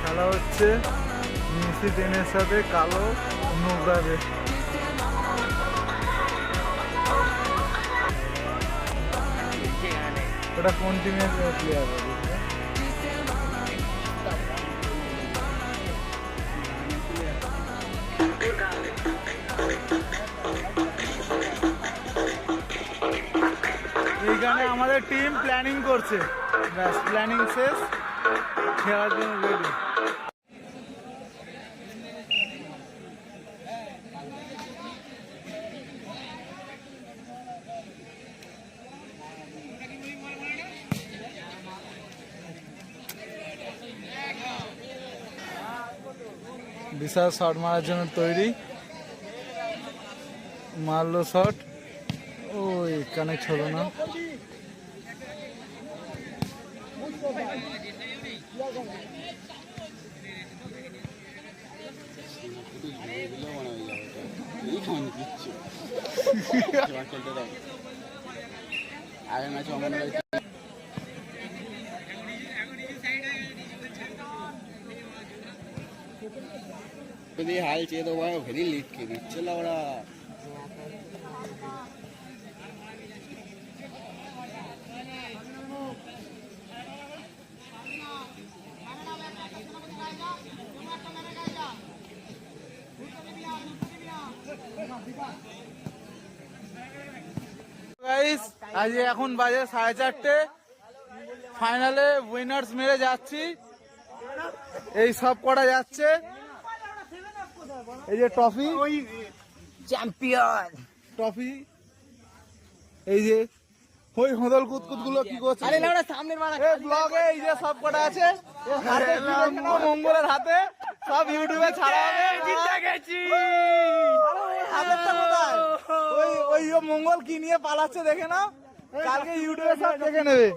খেলা হচ্ছে মেসি টেনের সাথে কালো নোংরাদের। ওটা কোন টিমের প্লেয়ার হবে? এইখানে আমাদের টিম প্ল্যানিং করছে, ব্যাস প্ল্যানিং শেষ, খেলার জন্য রেডি। বিশাল শট মারার জন্য তৈরি, মারলো শট, ওই কানেক্ট হলো না। हाल चाहिए तो वह भेरी लीड के बीच चला बड़ा গাইস আজ এখন বাজে 4:30, ফাইনালে উইনার্স মেরে যাচ্ছি। এই সব করা যাচ্ছে, এই যে ট্রফি, চ্যাম্পিয়ন ট্রফি, এই যে ওই হোদল কুতকুত গুলো কি করছে সামনের মারা ব্লগে, এই যে সব কটা আছে হাতে, মঙ্গলের হাতে সব ইউটিউবে ছাড়া হবে। হাতেরটা কোথায়? ওই মঙ্গল কি নিয়ে পালাচ্ছে দেখে নাও, কালকে ইউটিউবে সব দেখে নেবে।